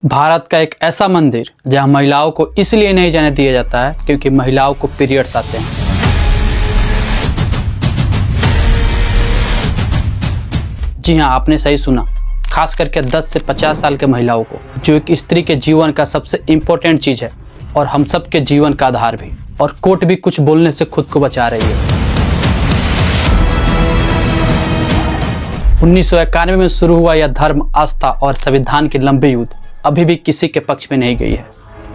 भारत का एक ऐसा मंदिर जहां महिलाओं को इसलिए नहीं जाने दिया जाता है क्योंकि महिलाओं को पीरियड्स आते हैं। जी हां, आपने सही सुना, खास करके 10 से 50 साल के महिलाओं को, जो एक स्त्री के जीवन का सबसे इम्पोर्टेंट चीज़ है और हम सब के जीवन का आधार भी। और कोर्ट भी कुछ बोलने से खुद को बचा रही है। 1991 में शुरू हुआ यह धर्म, आस्था और संविधान की लंबी युद्ध अभी भी किसी के पक्ष में नहीं गई है।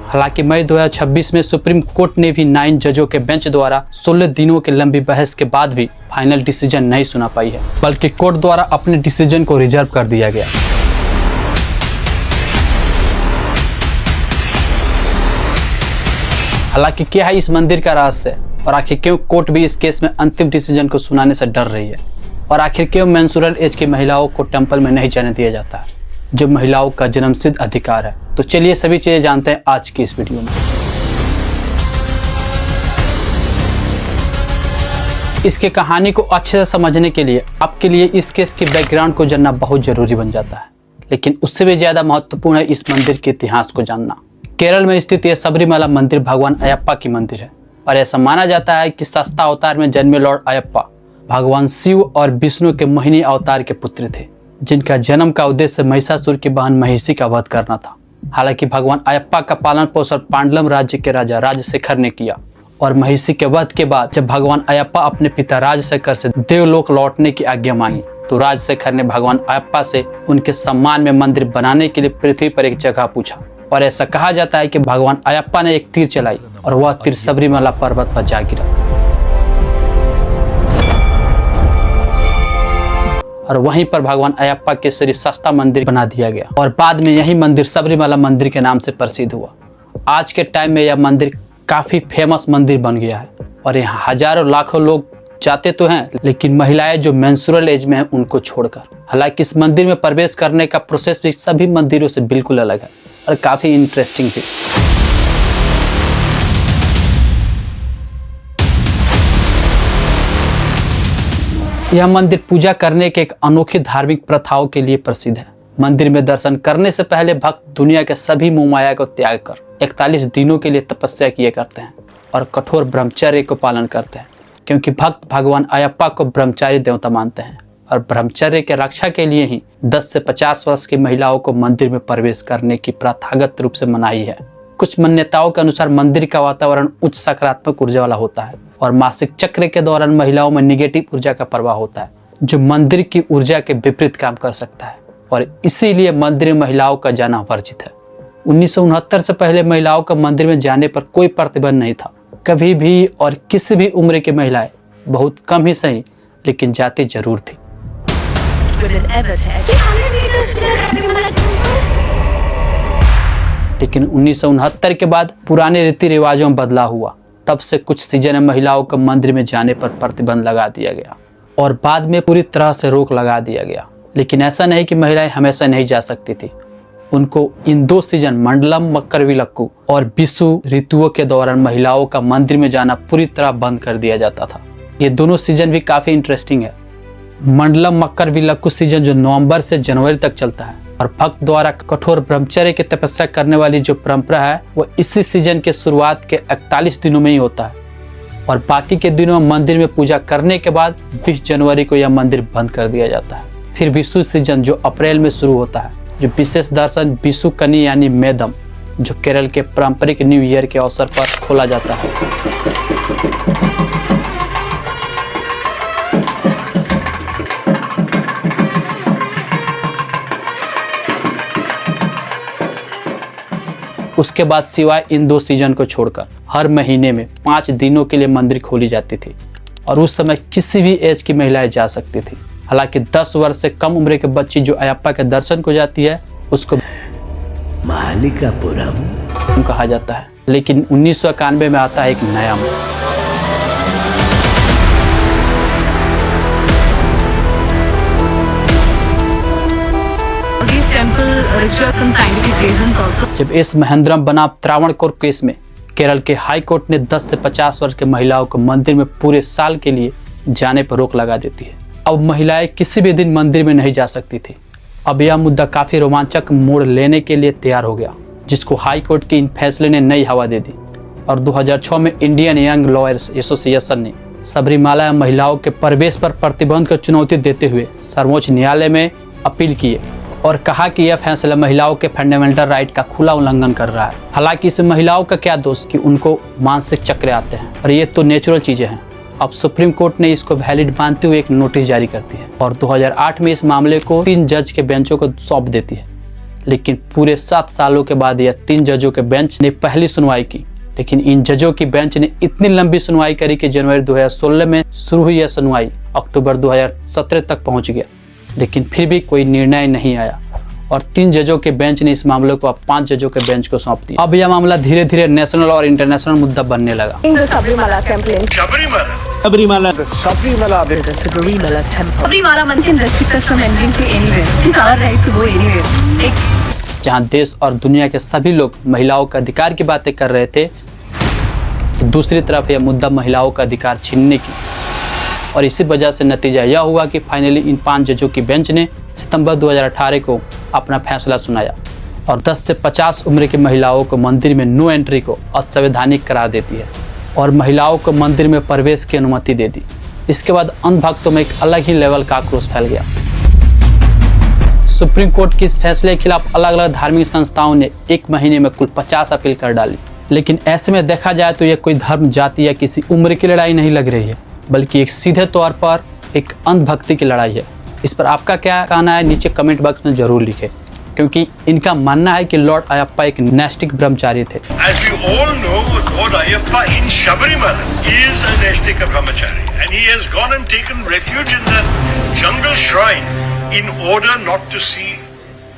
हालांकि मई 2026 में सुप्रीम कोर्ट ने भी 9 जजों के बेंच द्वारा 16 दिनों की लंबी बहस के बाद भी फाइनल डिसीजन नहीं सुना पाई है, बल्कि कोर्ट द्वारा अपने डिसीजन को रिजर्व कर दिया गया। हालांकि क्या है इस मंदिर का रहस्य और आखिर क्यों कोर्ट भी इस केस में अंतिम डिसीजन को सुनाने से डर रही है, और आखिर क्यों मेंस्ट्रुअल एज की महिलाओं को टेंपल में नहीं जाने दिया जाता है, जो महिलाओं का जन्मसिद्ध अधिकार है। तो चलिए सभी चीजें जानते हैं आज की इस वीडियो में। इसके कहानी को अच्छे से समझने के लिए आपके लिए इस केस के बैकग्राउंड को जानना बहुत जरूरी बन जाता है, लेकिन उससे भी ज्यादा महत्वपूर्ण है इस मंदिर के इतिहास को जानना। केरल में स्थित यह सबरीमला मंदिर भगवान अयप्पा की मंदिर है, और ऐसा माना जाता है कि सस्ता अवतार में जन्मे लॉर्ड अयप्पा भगवान शिव और विष्णु के मोहिनी अवतार के पुत्र थे, जिनका जन्म का उद्देश्य महिषासुर की बहन महिषी का वध करना था। हालांकि भगवान अयप्पा का पालन पोषण पांडव राज्य के राजा राजशेखर ने किया, और महिषी के वध के बाद जब भगवान अयप्पा अपने पिता राजशेखर से देवलोक लौटने की आज्ञा मांगी, तो राजशेखर ने भगवान अयप्पा से उनके सम्मान में मंदिर बनाने के लिए पृथ्वी पर एक जगह पूछा। और ऐसा कहा जाता है कि भगवान अयप्पा ने एक तीर चलाई और वह तीर सबरीमला पर्वत पर जा गिरा, और वहीं पर भगवान अयप्पा के श्री सस्ता मंदिर बना दिया गया, और बाद में यही मंदिर सबरीमला मंदिर के नाम से प्रसिद्ध हुआ। आज के टाइम में यह मंदिर काफी फेमस मंदिर बन गया है, और यहाँ हजारों लाखों लोग जाते तो हैं, लेकिन महिलाएं जो मेंस्ट्रुअल एज में हैं उनको छोड़कर। हालांकि इस मंदिर में प्रवेश करने का प्रोसेस भी सभी मंदिरों से बिल्कुल अलग है और काफी इंटरेस्टिंग भी। यह मंदिर पूजा करने के एक अनोखी धार्मिक प्रथाओं के लिए प्रसिद्ध है। मंदिर में दर्शन करने से पहले भक्त दुनिया के सभी मोहमाया को त्याग कर 41 दिनों के लिए तपस्या किए करते हैं और कठोर ब्रह्मचर्य को पालन करते हैं, क्योंकि भक्त भगवान अयप्पा को ब्रह्मचारी देवता मानते हैं, और ब्रह्मचर्य के रक्षा के लिए ही 10 से 50 वर्ष की महिलाओं को मंदिर में प्रवेश करने की प्रथागत रूप से मनाही है। कुछ मान्यताओं के अनुसार मंदिर का वातावरण उच्च सकारात्मक ऊर्जा वाला होता है, और मासिक चक्र के दौरान महिलाओं में निगेटिव ऊर्जा का प्रवाह होता है, जो मंदिर की ऊर्जा के विपरीत काम कर सकता है, और इसीलिए मंदिर में महिलाओं का जाना वर्जित है। 1969 से पहले महिलाओं का मंदिर में जाने पर कोई प्रतिबंध नहीं था। कभी भी और किसी भी उम्र की महिलाएं, बहुत कम ही सही, लेकिन जाती जरूर थी। लेकिन 1969 के बाद पुराने रीति रिवाजों में बदलाव हुआ। तब से कुछ सीजन में महिलाओं को मंदिर में जाने पर प्रतिबंध लगा दिया गया, और बाद में पूरी तरह से रोक लगा दिया गया। लेकिन ऐसा नहीं कि महिलाएं हमेशा नहीं जा सकती थी। उनको इन 2 सीजन मंडलम मकरविलक्कू और विषु ऋतुओं के दौरान महिलाओं का मंदिर में जाना पूरी तरह बंद कर दिया जाता था। ये दोनों सीजन भी काफी इंटरेस्टिंग है। मंडलम मकरविलक्कू सीजन जो नवंबर से जनवरी तक चलता है, और भक्त द्वारा कठोर ब्रह्मचर्य की तपस्या करने वाली जो परंपरा है वो इसी सीजन के शुरुआत के 41 दिनों में ही होता है, और बाकी के दिनों में मंदिर में पूजा करने के बाद 20 जनवरी को यह मंदिर बंद कर दिया जाता है। फिर विषु सीजन जो अप्रैल में शुरू होता है, जो विशेष दर्शन विषु कनी यानी मेदम, जो केरल के पारंपरिक न्यू ईयर के अवसर पर खोला जाता है। उसके बाद सिवाय इन 2 सीजन को छोड़कर हर महीने में 5 दिनों के लिए मंदिर खोली जाती थी, और उस समय किसी भी एज की महिलाएं जा सकती थी। हालांकि 10 वर्ष से कम उम्र के बच्ची जो अयप्पा के दर्शन को जाती है उसको महालिकापुरम कहा जाता है। लेकिन 1991 में आता है एक नया जब एस महेंद्रम बनाम त्रावणकोर केस में केरल के हाई कोर्ट ने 10 से 50 वर्ष के महिलाओं को मंदिर में पूरे साल के लिए जाने पर रोक लगा देती है। अब महिलाएं किसी भी दिन मंदिर में नहीं जा सकती थी, अब यह मुद्दा काफ़ी रोमांचक मोड़ लेने के लिए तैयार हो गया, जिसको हाई कोर्ट के इन फैसले ने नई हवा दे दी और 2006 में इंडियन यंग लॉयर्स एसोसिएशन ने सबरीमाला महिलाओं के प्रवेश पर प्रतिबंध को चुनौती देते हुए सर्वोच्च न्यायालय में अपील किए और कहा कि यह फैसला महिलाओं के फंडामेंटल राइट का खुला उल्लंघन कर रहा है। हालांकि इसमें महिलाओं का क्या दोष कि उनको मानसिक चक्र आते हैं और ये तो नेचुरल चीज़ें हैं। अब सुप्रीम कोर्ट ने इसको वैलिड मानते हुए एक नोटिस जारी करती है और 2008 में इस मामले को 3 जज के बेंचों को सौंप देती है। लेकिन पूरे 7 सालों के बाद यह 3 जजों के बेंच ने पहली सुनवाई की, लेकिन इन जजों की बेंच ने इतनी लंबी सुनवाई करी कि जनवरी 2016 में शुरू हुई यह सुनवाई अक्टूबर 2017 तक पहुंच गया, लेकिन फिर भी कोई निर्णय नहीं आया और 3 जजों के बेंच ने इस मामले को अब 5 जजों के बेंच को सौंप दिया। अब यह मामला धीरे धीरे नेशनल और इंटरनेशनल मुद्दा बनने लगा। जहां देश और दुनिया के सभी लोग महिलाओं के अधिकार की बातें कर रहे थे, तो दूसरी तरफ यह मुद्दा महिलाओं का अधिकार छीनने की, और इसी वजह से नतीजा यह हुआ कि फाइनली इन 5 जजों की बेंच ने सितंबर 2018 को अपना फैसला सुनाया और 10 से 50 उम्र की महिलाओं को मंदिर में नो एंट्री को असंवैधानिक करार देती है और महिलाओं को मंदिर में प्रवेश की अनुमति दे दी। इसके बाद अंध भक्तों में एक अलग ही लेवल का आक्रोश फैल गया। सुप्रीम कोर्ट के इस फैसले के खिलाफ अलग अलग धार्मिक संस्थाओं ने 1 महीने में कुल 50 अपील कर डाली। लेकिन ऐसे में देखा जाए तो यह कोई धर्म, जाति या किसी उम्र की लड़ाई नहीं लग रही है, बल्कि एक सीधे तौर पर एक अंधभक्ति की लड़ाई है। इस पर आपका क्या कहना है नीचे कमेंट बॉक्स में जरूर लिखें, क्योंकि इनका मानना है कि लॉर्ड अयप्पा एक नैष्टिक ब्रह्मचारी थे। As we all know, Lord Ayyappa in Sabarimala is a Naistika brahmachari, and he has gone and taken refuge in the jungle shrine in order not to see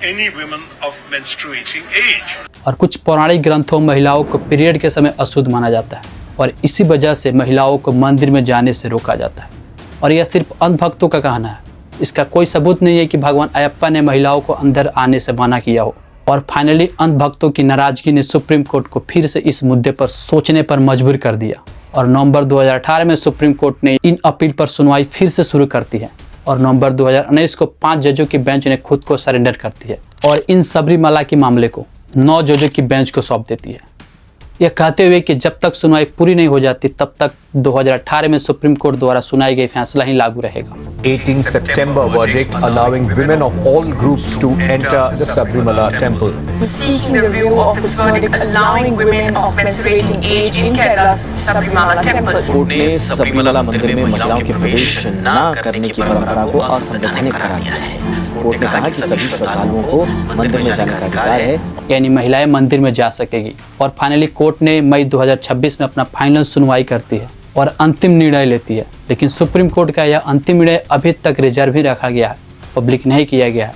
any women of menstruating age. और कुछ पौराणिक ग्रंथों में महिलाओं को period के समय अशुद्ध माना जाता है और इसी वजह से महिलाओं को मंदिर में जाने से रोका जाता है। और यह सिर्फ अंधभक्तों का कहना है, इसका कोई सबूत नहीं है कि भगवान अयप्पा ने महिलाओं को अंदर आने से मना किया हो। और फाइनली अंधभक्तों की नाराजगी ने सुप्रीम कोर्ट को फिर से इस मुद्दे पर सोचने पर मजबूर कर दिया और नवंबर 2018 में सुप्रीम कोर्ट ने इन अपील पर सुनवाई फिर से शुरू करती है और नवंबर 2019 को 5 जजों की बेंच ने खुद को सरेंडर करती है और इन सबरीमाला के मामले को 9 जजों की बेंच को सौंप देती है, यह कहते हुए कि जब तक सुनवाई पूरी नहीं हो जाती तब तक 2018 में सुप्रीम कोर्ट द्वारा सुनाई गई फैसला ही लागू रहेगा। 18 September verdict allowing women of all groups to enter the Sabrimala temple. Seeking the view of this verdict allowing women of menstruating age in Kerala Sabrimala temple. Court ने सबरीमाला मंदिर में महिलाओं के प्रवेश न करने की परंपरा को असंवैधानिक करार दिया है। कोर्ट ने कहा कि सभी श्रद्धालुओं को मंदिर में जाने का अधिकार है, यानी महिलाएं मंदिर में जा सकेगी। और फाइनली कोर्ट ने मई 2026 में अपना फाइनल सुनवाई करती है और अंतिम निर्णय लेती है। लेकिन सुप्रीम कोर्ट का यह अंतिम निर्णय अभी तक रिजर्व ही रखा गया है, पब्लिक नहीं किया गया है।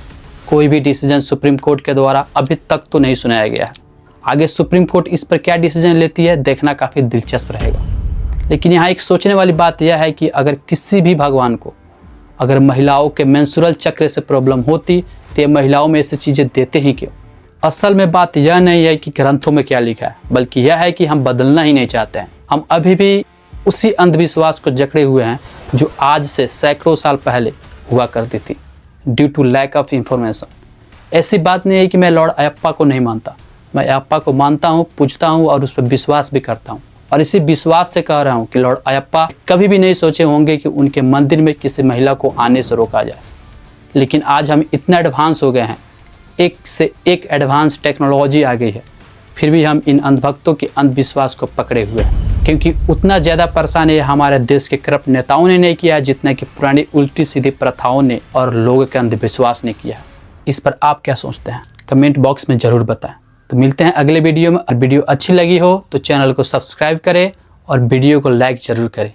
कोई भी डिसीजन सुप्रीम कोर्ट के द्वारा अभी तक तो नहीं सुनाया गया है। आगे सुप्रीम कोर्ट इस पर क्या डिसीजन लेती है देखना काफ़ी दिलचस्प रहेगा। लेकिन यहाँ एक सोचने वाली बात यह है कि अगर किसी भी भगवान को अगर महिलाओं के मेंस्ट्रुअल चक्र से प्रॉब्लम होती तो ये महिलाओं में ऐसी चीज़ें देते ही क्यों? असल में बात यह नहीं है कि ग्रंथों में क्या लिखा है, बल्कि यह है कि हम बदलना ही नहीं चाहते हैं। हम अभी भी उसी अंधविश्वास को जकड़े हुए हैं जो आज से सैकड़ों साल पहले हुआ करती थी, due to lack of information. ऐसी बात नहीं है कि मैं लॉर्ड अयप्पा को नहीं मानता, मैं अयप्पा को मानता हूँ, पूजता हूँ और उस पर विश्वास भी करता हूँ। और इसी विश्वास से कह रहा हूँ कि लॉर्ड अयप्पा कभी भी नहीं सोचे होंगे कि उनके मंदिर में किसी महिला को आने से रोका जाए। लेकिन आज हम इतना एडवांस हो गए हैं, एक से एक एडवांस टेक्नोलॉजी आ गई है, फिर भी हम इन अंधभक्तों के अंधविश्वास को पकड़े हुए हैं, क्योंकि उतना ज़्यादा परेशान है हमारे देश के करप्ट नेताओं ने नहीं किया है जितना कि पुरानी उल्टी सीधी प्रथाओं ने और लोगों के अंधविश्वास ने किया है। इस पर आप क्या सोचते हैं कमेंट बॉक्स में ज़रूर बताएं। तो मिलते हैं अगले वीडियो में। और वीडियो अच्छी लगी हो तो चैनल को सब्सक्राइब करें और वीडियो को लाइक ज़रूर करें।